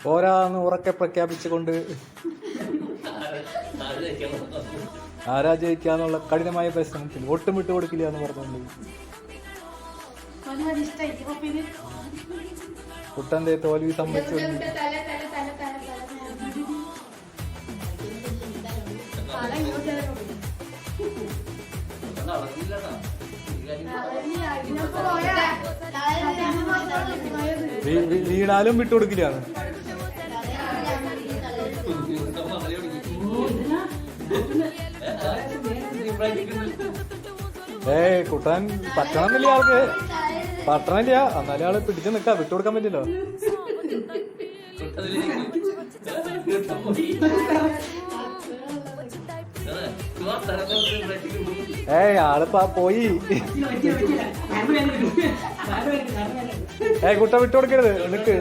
പോരാന്ന് ഉറക്കെ പ്രഖ്യാപിച്ചുകൊണ്ട് ആരാ ജയിക്കാന്നുള്ള കഠിനമായ പരിശ്രമത്തിൽ ഒട്ടും വിട്ടു കൊടുക്കില്ല എന്ന് പറഞ്ഞുകൊണ്ട് കുട്ടന്റെ തോൽവി സംബന്ധിച്ചുകൊണ്ട് വീണാലും വിട്ടുകൊടുക്കില്ല. കുട്ടാൻ പറ്റണമെന്നില്ല ആൾക്ക്, പറ്റണില്ല. എന്നാലും ആള് പിടിച്ചു നിൽക്കാം, വിട്ടുകൊടുക്കാൻ പറ്റില്ലോ. ആളിപ്പ പോയി. കുട്ട വിട്ടുകൊടുക്കരുത് നിനക്ക്.